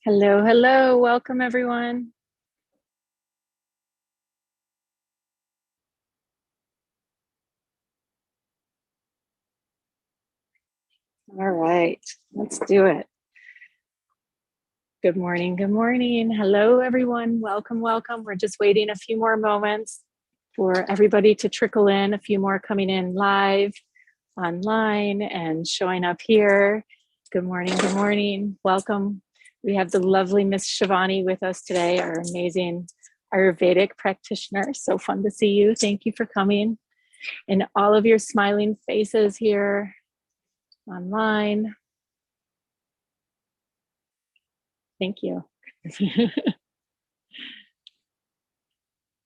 Hello, hello. Welcome, everyone. All right, let's do it. Good morning, good morning. Hello, everyone. Welcome, welcome. We're just waiting a few more moments for everybody to trickle in, a few more coming in live, online, and showing up here. Good morning, good morning. Welcome. We have the lovely Miss Shivani with us today, our amazing Ayurvedic practitioner. So fun to see you. Thank you for coming. And all of your smiling faces here online. Thank you.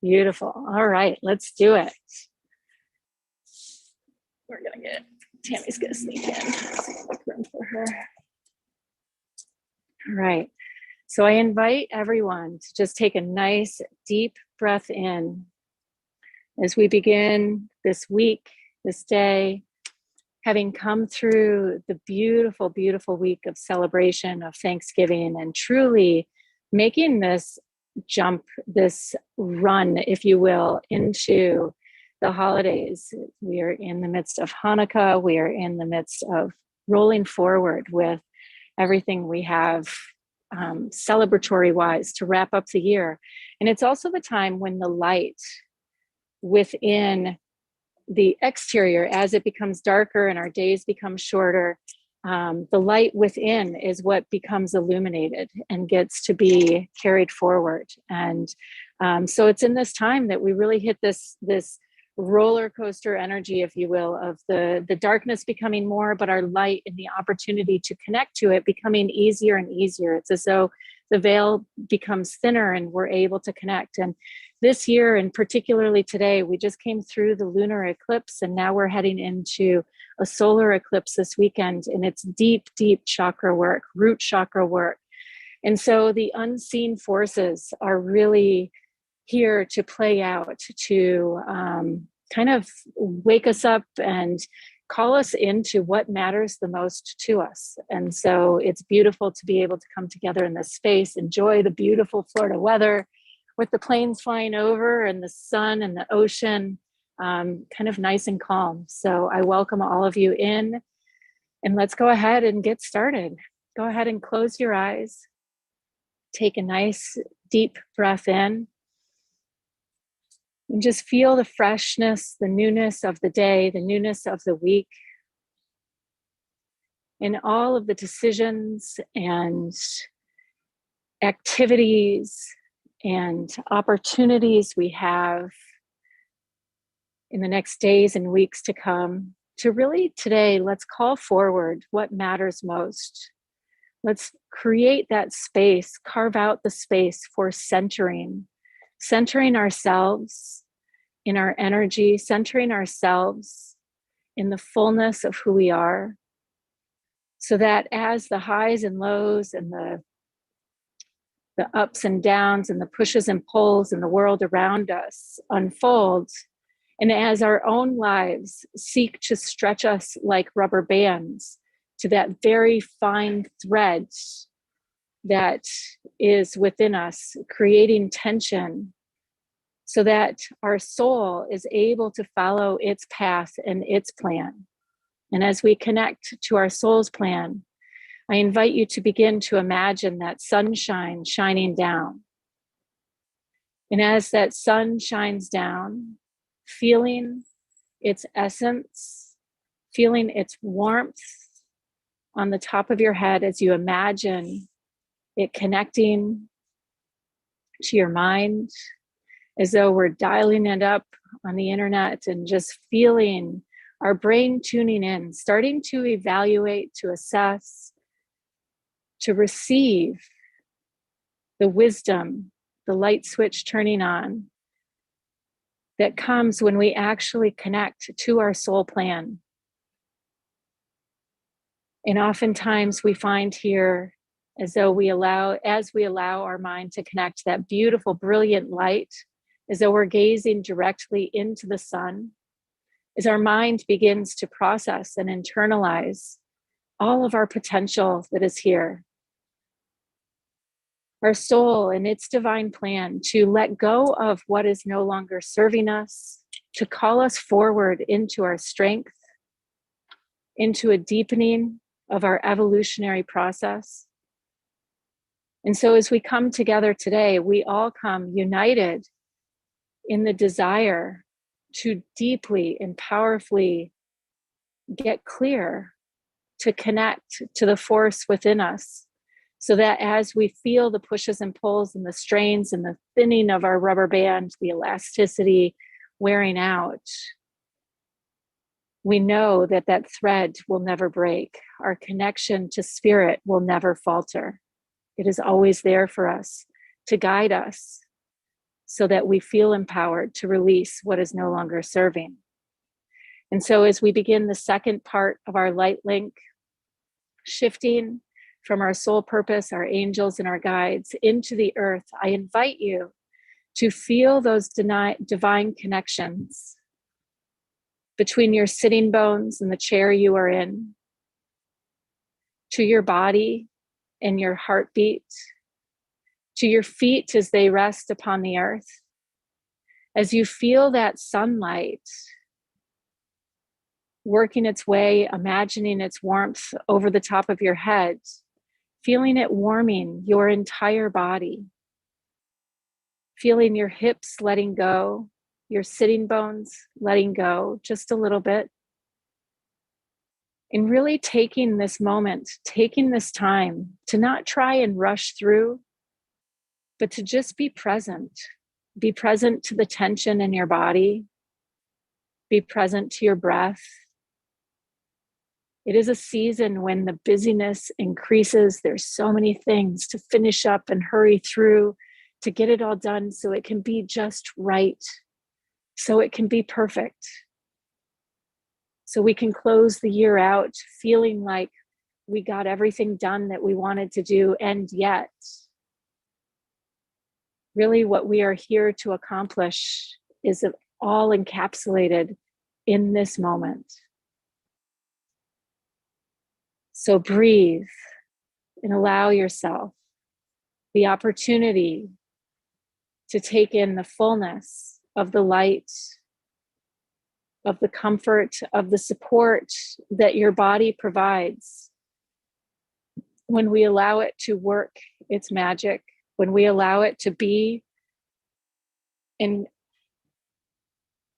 Beautiful. All right, let's do it. We're gonna get Tammy's gonna sneak in. Make room for her. All right. So I invite everyone to just take a nice deep breath in as we begin this week, this day, having come through the beautiful, beautiful week of celebration of Thanksgiving and truly making this jump, this run, if you will, into the holidays. We are in the midst of Hanukkah. We are in the midst of rolling forward with everything we have celebratory wise to wrap up the year. And it's also the time when the light within the exterior, as it becomes darker and our days become shorter, the light within is what becomes illuminated and gets to be carried forward. And so it's in this time that we really hit this roller coaster energy, if you will, of the darkness becoming more, but our light and the opportunity to connect to it becoming easier and easier. It's as though the veil becomes thinner and we're able to connect. And this year, and particularly today, we just came through the lunar eclipse, and now we're heading into a solar eclipse this weekend, and it's deep, deep chakra work, root chakra work. And so the unseen forces are really here to play out, to kind of wake us up and call us into what matters the most to us. And so it's beautiful to be able to come together in this space, enjoy the beautiful Florida weather with the planes flying over and the sun and the ocean, kind of nice and calm. So I welcome all of you in, and let's go ahead and get started. Go ahead and close your eyes. Take a nice deep breath in. And just feel the freshness, the newness of the day, the newness of the week, and all of the decisions and activities and opportunities we have in the next days and weeks to come. To really today, let's call forward what matters most. Let's create that space, carve out the space for centering ourselves in our energy, centering ourselves in the fullness of who we are, so that as the highs and lows and the ups and downs and the pushes and pulls in the world around us unfold, and as our own lives seek to stretch us like rubber bands to that very fine thread that is within us, creating tension, so that our soul is able to follow its path and its plan. And as we connect to our soul's plan, I invite you to begin to imagine that sunshine shining down. And as that sun shines down, feeling its essence, feeling its warmth on the top of your head as you imagine it connecting to your mind, as though we're dialing it up on the internet and just feeling our brain tuning in, starting to evaluate, to assess, to receive the wisdom, the light switch turning on that comes when we actually connect to our soul plan. And oftentimes we find here, as though as we allow our mind to connect to that beautiful, brilliant light, as though we're gazing directly into the sun, as our mind begins to process and internalize all of our potential that is here. our soul and its divine plan to let go of what is no longer serving us, to call us forward into our strength, into a deepening of our evolutionary process. And so as we come together today, we all come united in the desire to deeply and powerfully get clear, to connect to the force within us, so that as we feel the pushes and pulls and the strains and the thinning of our rubber band, the elasticity wearing out, we know that that thread will never break. Our connection to spirit will never falter. It is always there for us to guide us so that we feel empowered to release what is no longer serving. And so as we begin the second part of our light link, shifting from our soul purpose, our angels and our guides into the earth, I invite you to feel those divine connections between your sitting bones and the chair you are in, to your body and your heartbeat, to your feet as they rest upon the earth. As you feel that sunlight working its way, imagining its warmth over the top of your head, feeling it warming your entire body, feeling your hips letting go, your sitting bones letting go just a little bit, and really taking this moment, taking this time to not try and rush through, but to just be present. Be present to the tension in your body. Be present to your breath. It is a season when the busyness increases. There's so many things to finish up and hurry through to get it all done so it can be just right, so it can be perfect, so we can close the year out feeling like we got everything done that we wanted to do. And yet, really what we are here to accomplish is all encapsulated in this moment. So breathe and allow yourself the opportunity to take in the fullness of the light, of the comfort, of the support that your body provides when we allow it to work its magic, when we allow it to be and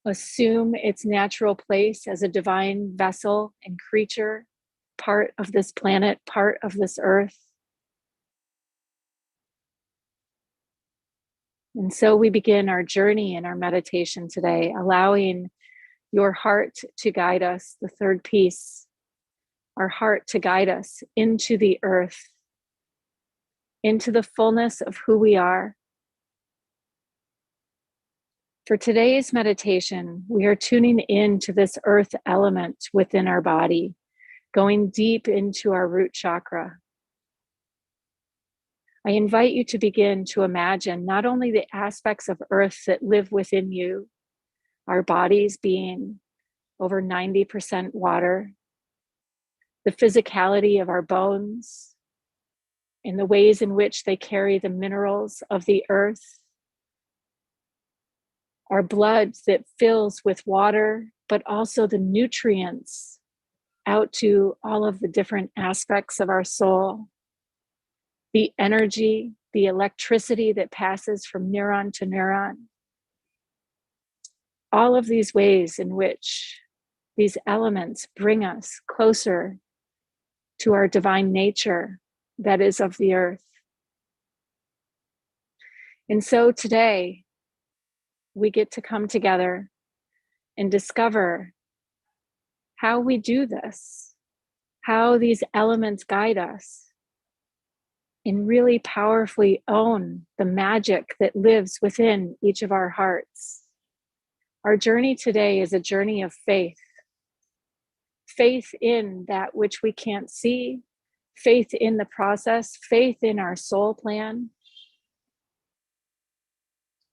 assume its natural place as a divine vessel and creature, part of this planet, part of this earth. And so we begin our journey in our meditation today, allowing your heart to guide us, the third piece, our heart to guide us into the earth, into the fullness of who we are. For today's meditation, we are tuning into this earth element within our body, going deep into our root chakra. I invite you to begin to imagine not only the aspects of earth that live within you, our bodies being over 90% water, the physicality of our bones, and the ways in which they carry the minerals of the earth, our blood that fills with water, but also the nutrients out to all of the different aspects of our soul, the energy, the electricity that passes from neuron to neuron, all of these ways in which these elements bring us closer to our divine nature that is of the earth. And so today, we get to come together and discover how we do this, how these elements guide us, and really powerfully own the magic that lives within each of our hearts. Our journey today is a journey of faith. Faith in that which we can't see, faith in the process, faith in our soul plan.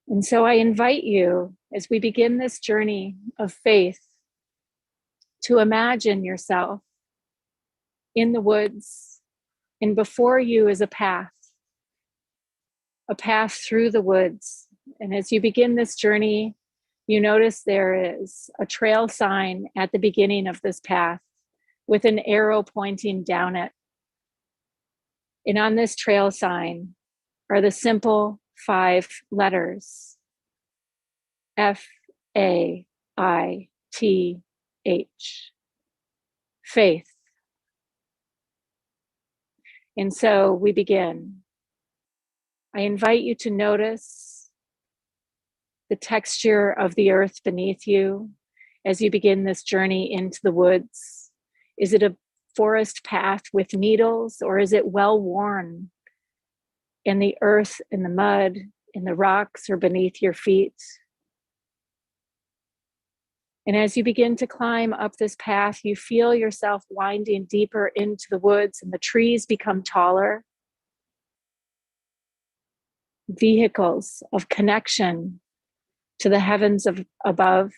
And so I invite you, as we begin this journey of faith, to imagine yourself in the woods, and before you is a path. a path through the woods. And as you begin this journey, you notice there is a trail sign at the beginning of this path with an arrow pointing down it. And on this trail sign are the simple 5 letters: FAITH, faith. And so we begin. I invite you to notice the texture of the earth beneath you as you begin this journey into the woods. Is it a forest path with needles, or is it well worn? And the earth and the mud and the rocks are beneath your feet. And as you begin to climb up this path, you feel yourself winding deeper into the woods, and the trees become taller. Vehicles of connection to the heavens above.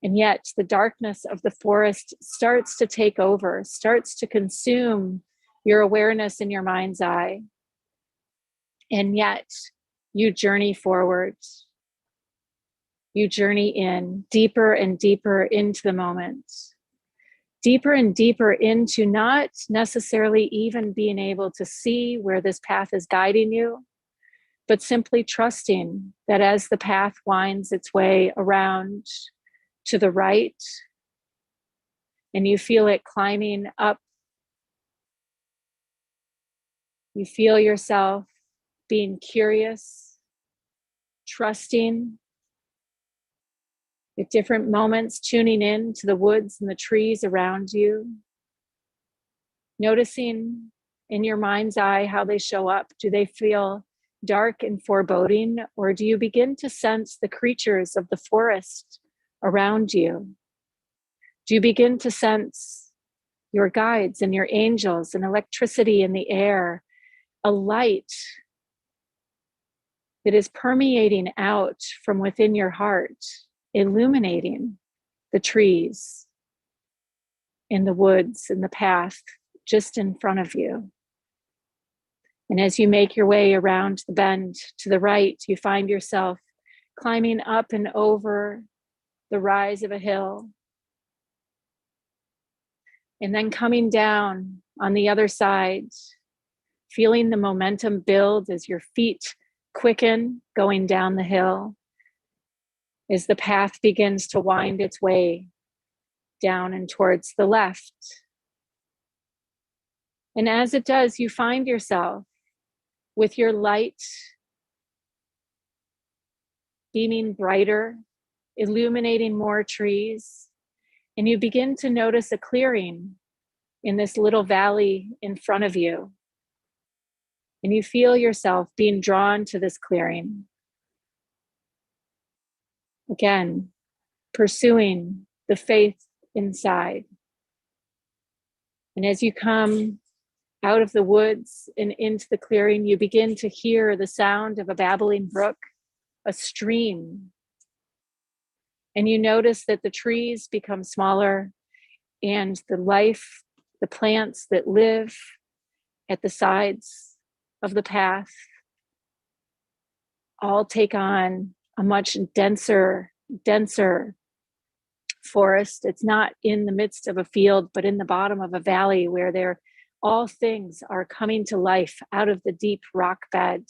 And yet the darkness of the forest starts to take over, starts to consume your awareness in your mind's eye. And yet you journey forward. You journey in deeper and deeper into the moment, deeper and deeper into not necessarily even being able to see where this path is guiding you, but simply trusting that as the path winds its way around to the right, and you feel it climbing up, you feel yourself being curious, trusting, at different moments tuning in to the woods and the trees around you, noticing in your mind's eye how they show up. Do they feel dark and foreboding, or do you begin to sense the creatures of the forest around you? Do you begin to sense your guides and your angels and electricity in the air, a light that is permeating out from within your heart, illuminating the trees in the woods and the path just in front of you? And as you make your way around the bend to the right, you find yourself climbing up and over the rise of a hill, and then coming down on the other side, feeling the momentum build as your feet quicken going down the hill, as the path begins to wind its way down and towards the left. And as it does, you find yourself with your light beaming brighter, illuminating more trees, and you begin to notice a clearing in this little valley in front of you. And you feel yourself being drawn to this clearing. Again, pursuing the faith inside. And as you come out of the woods and into the clearing, you begin to hear the sound of a babbling brook, a stream. And you notice that the trees become smaller, and the plants that live at the sides of the path all take on a much denser forest. It's not in the midst of a field, but in the bottom of a valley where all things are coming to life out of the deep rock bed.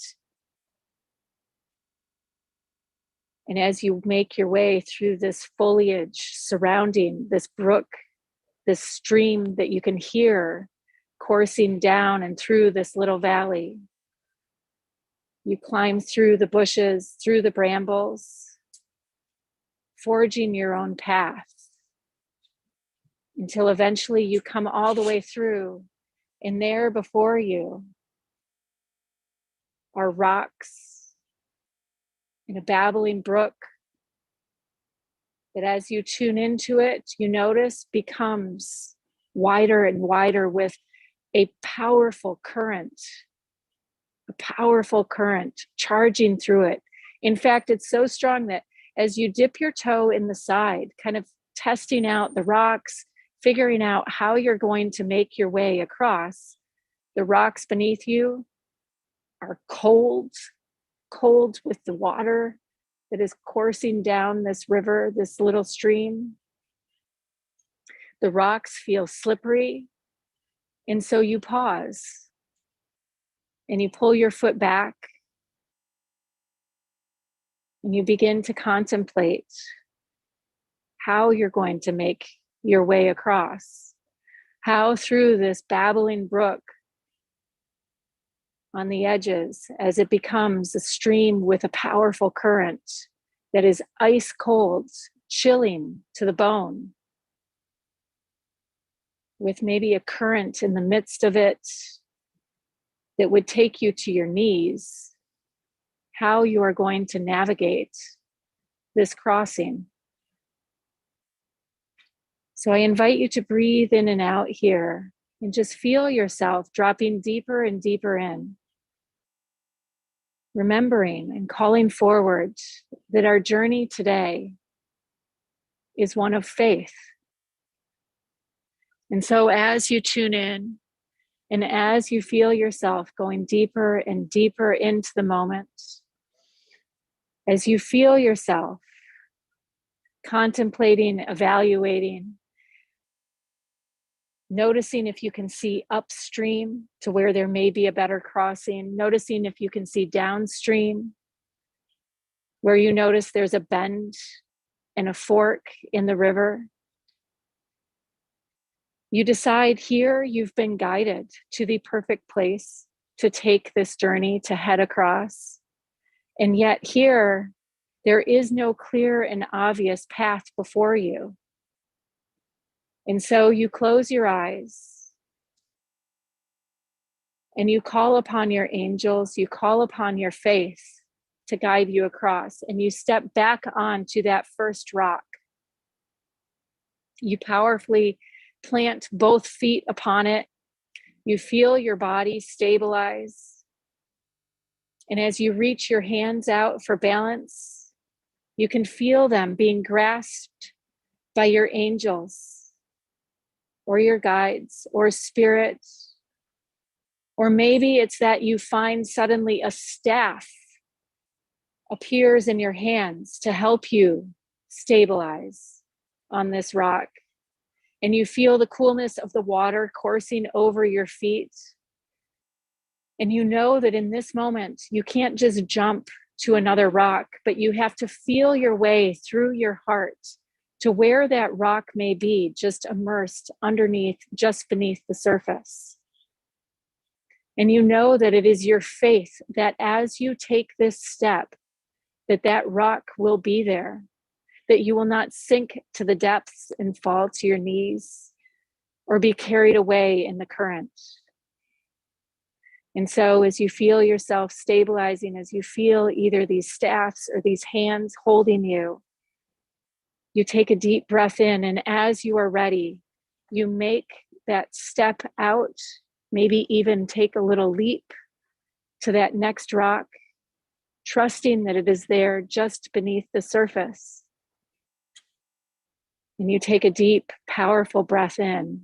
And as you make your way through this foliage surrounding this brook, this stream that you can hear coursing down and through this little valley, you climb through the bushes, through the brambles, forging your own path until eventually you come all the way through, and there before you are rocks and a babbling brook that, as you tune into it, you notice becomes wider and wider with a powerful current charging through it. In fact, it's so strong that as you dip your toe in the side, kind of testing out the rocks, figuring out how you're going to make your way across, the rocks beneath you are cold, cold with the water that is coursing down this river, this little stream. The rocks feel slippery, and so you pause and you pull your foot back and you begin to contemplate how you're going to make your way across, how through this babbling brook on the edges, as it becomes a stream with a powerful current that is ice cold, chilling to the bone, with maybe a current in the midst of it that would take you to your knees, how you are going to navigate this crossing. So I invite you to breathe in and out here and just feel yourself dropping deeper and deeper in, remembering and calling forward that our journey today is one of faith. And so as you tune in and as you feel yourself going deeper and deeper into the moment, as you feel yourself contemplating, evaluating, noticing if you can see upstream to where there may be a better crossing, noticing if you can see downstream where you notice there's a bend and a fork in the river. You decide here you've been guided to the perfect place to take this journey, to head across. And yet here, there is no clear and obvious path before you. And so you close your eyes and you call upon your angels, you call upon your faith to guide you across, and you step back onto that first rock. You powerfully plant both feet upon it. You feel your body stabilize. And as you reach your hands out for balance, you can feel them being grasped by your angels, or your guides, or spirit. Or maybe it's that you find suddenly a staff appears in your hands to help you stabilize on this rock. And you feel the coolness of the water coursing over your feet. And you know that in this moment, you can't just jump to another rock, but you have to feel your way through your heart to where that rock may be, just immersed underneath, just beneath the surface. And you know that it is your faith that as you take this step, that rock will be there, that you will not sink to the depths and fall to your knees or be carried away in the current. And so as you feel yourself stabilizing, as you feel either these staffs or these hands holding you, you take a deep breath in, and as you are ready, you make that step out, maybe even take a little leap to that next rock, trusting that it is there just beneath the surface. And you take a deep, powerful breath in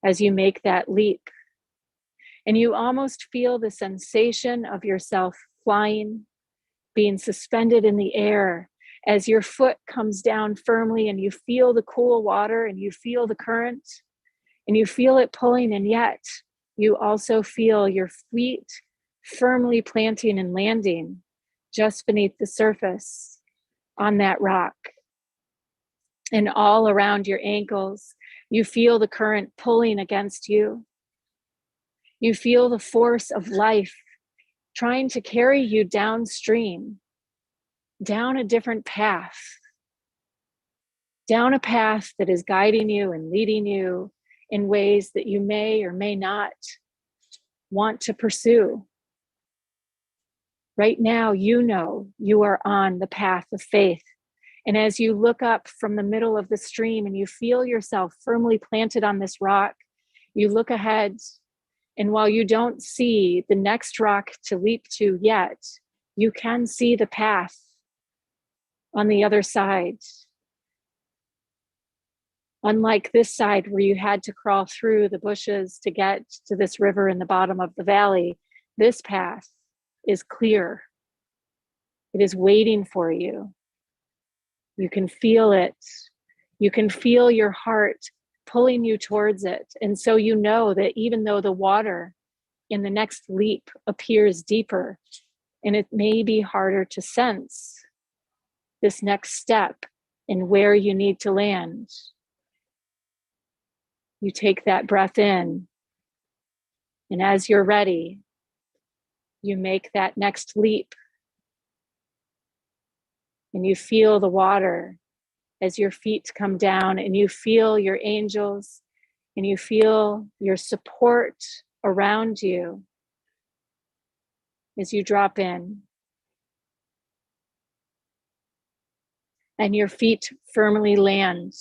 as you make that leap. And you almost feel the sensation of yourself flying, being suspended in the air as your foot comes down firmly, and you feel the cool water and you feel the current and you feel it pulling, and yet you also feel your feet firmly planting and landing just beneath the surface on that rock. And all around your ankles, you feel the current pulling against you. You feel the force of life trying to carry you downstream, down a different path, down a path that is guiding you and leading you in ways that you may or may not want to pursue. Right now, you know you are on the path of faith. And as you look up from the middle of the stream and you feel yourself firmly planted on this rock, you look ahead, and while you don't see the next rock to leap to yet, you can see the path on the other side. Unlike this side where you had to crawl through the bushes to get to this river in the bottom of the valley, this path is clear. It is waiting for you. You can feel it. You can feel your heart pulling you towards it. And so you know that even though the water in the next leap appears deeper, and it may be harder to sense this next step and where you need to land, you take that breath in, and as you're ready, you make that next leap, and you feel the water as your feet come down, and you feel your angels, and you feel your support around you as you drop in. And your feet firmly land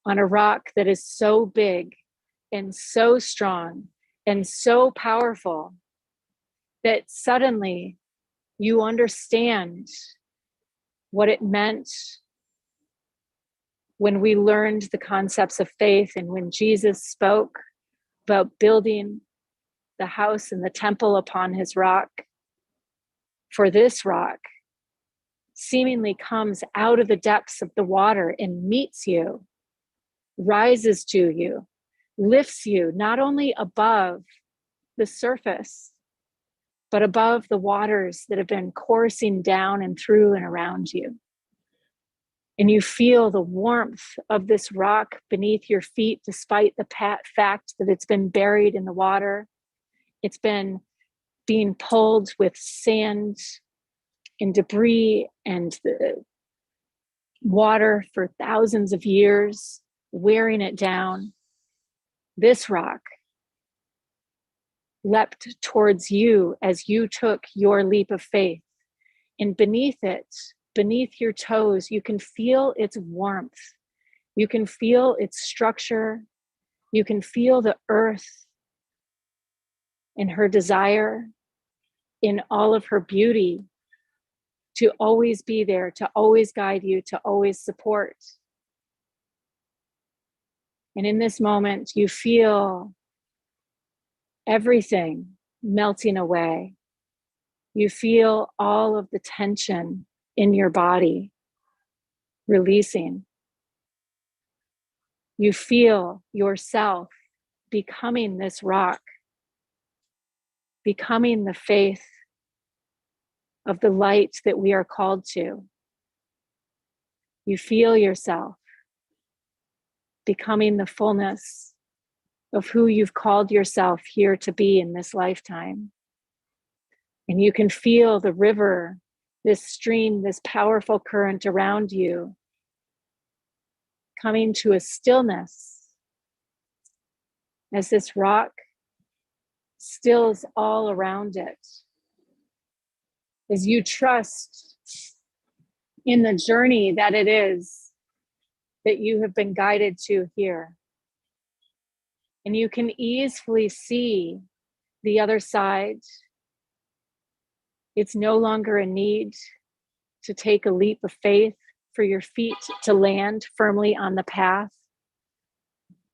on a rock that is so big and so strong and so powerful that suddenly you understand what it meant when we learned the concepts of faith and when Jesus spoke about building the house and the temple upon his rock. For this rock seemingly comes out of the depths of the water and meets you, rises to you, lifts you not only above the surface, but above the waters that have been coursing down and through and around you. And you feel the warmth of this rock beneath your feet, despite the fact that it's been buried in the water. It's been being pulled with sand and debris and the water for thousands of years, wearing it down. This rock leapt towards you as you took your leap of faith. And beneath it, beneath your toes, you can feel its warmth. You can feel its structure. You can feel the earth and her desire in all of her beauty to always be there, to always guide you, to always support. And in this moment, you feel everything melting away. You feel all of the tension in your body releasing. You feel yourself becoming this rock, becoming the faith of the light that we are called to. You feel yourself becoming the fullness of who you've called yourself here to be in this lifetime. And you can feel the river, this stream, this powerful current around you coming to a stillness as this rock stills all around it. As you trust in the journey that it is that you have been guided to here. And you can easily see the other side. It's no longer a need to take a leap of faith for your feet to land firmly on the path,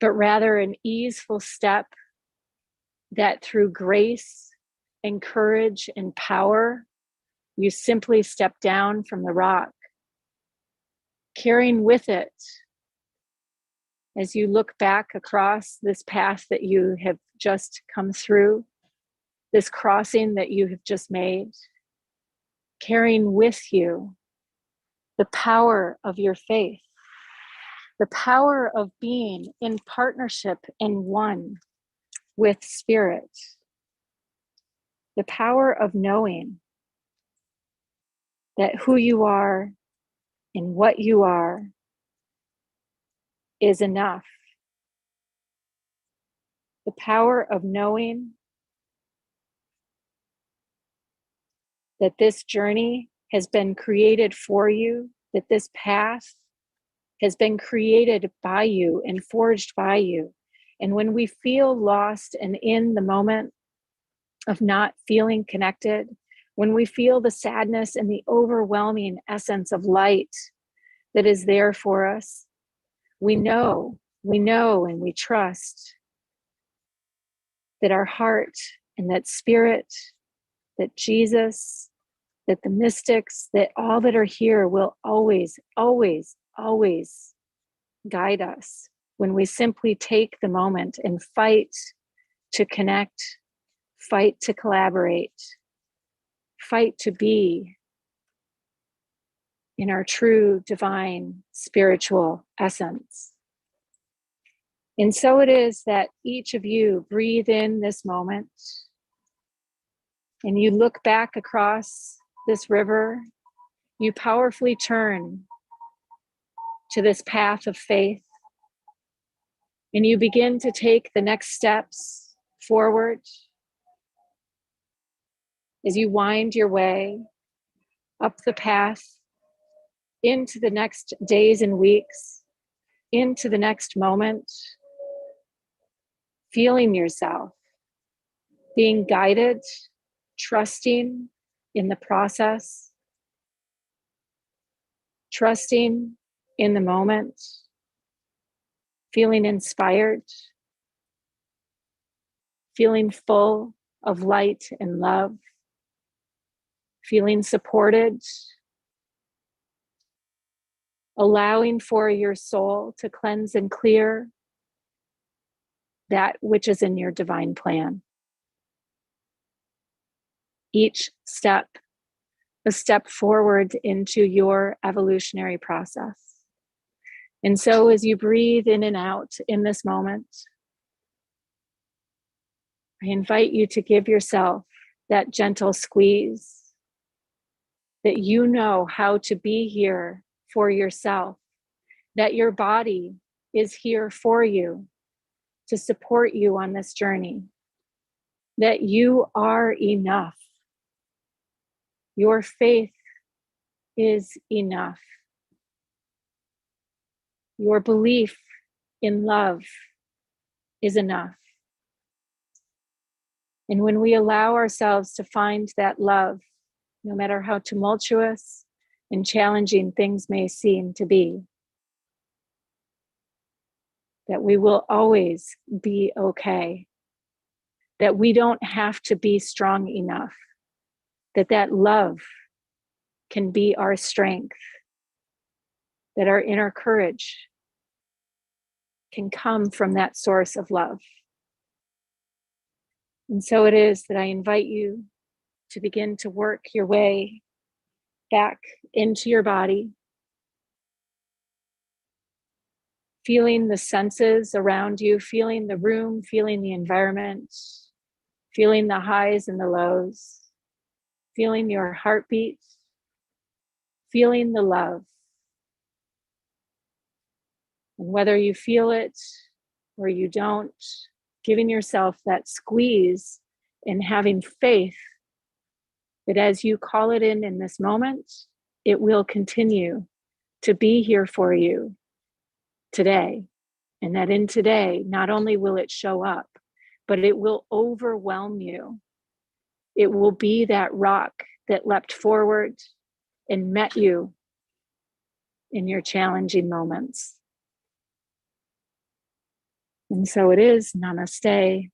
but rather an easeful step that through grace and courage and power, you simply step down from the rock, carrying with it, as you look back across this path that you have just come through, this crossing that you have just made, carrying with you the power of your faith, the power of being in partnership and one with Spirit, the power of knowing that who you are and what you are is enough. The power of knowing that this journey has been created for you, that this path has been created by you and forged by you. And when we feel lost and in the moment of not feeling connected, when we feel the sadness and the overwhelming essence of light that is there for us, we know and we trust that our heart And that Spirit, that Jesus, that the mystics, that all that are here will always, always, always guide us when we simply take the moment and fight to connect, fight to collaborate, fight to be in our true divine spiritual essence. And so it is that each of you breathe in this moment and you look back across this river, you powerfully turn to this path of faith and you begin to take the next steps forward as you wind your way up the path into the next days and weeks, into the next moment, feeling yourself, being guided, trusting in the process, trusting in the moment, feeling inspired, feeling full of light and love, feeling supported, allowing for your soul to cleanse and clear that which is in your divine plan. Each step, a step forward into your evolutionary process. And so as you breathe in and out in this moment, I invite you to give yourself that gentle squeeze, that you know how to be here for yourself, that your body is here for you to support you on this journey, that you are enough. Your faith is enough. Your belief in love is enough. And when we allow ourselves to find that love, no matter how tumultuous and challenging things may seem to be, that we will always be okay, that we don't have to be strong enough, that love can be our strength, that our inner courage can come from that source of love. And so it is that I invite you to begin to work your way back into your body, feeling the senses around you, feeling the room, feeling the environment, feeling the highs and the lows, feeling your heartbeat, feeling the love. And whether you feel it or you don't, giving yourself that squeeze and having faith that as you call it in this moment, it will continue to be here for you today. And that in today, not only will it show up, but it will overwhelm you. It will be that rock that leapt forward and met you in your challenging moments. And so it is. Namaste.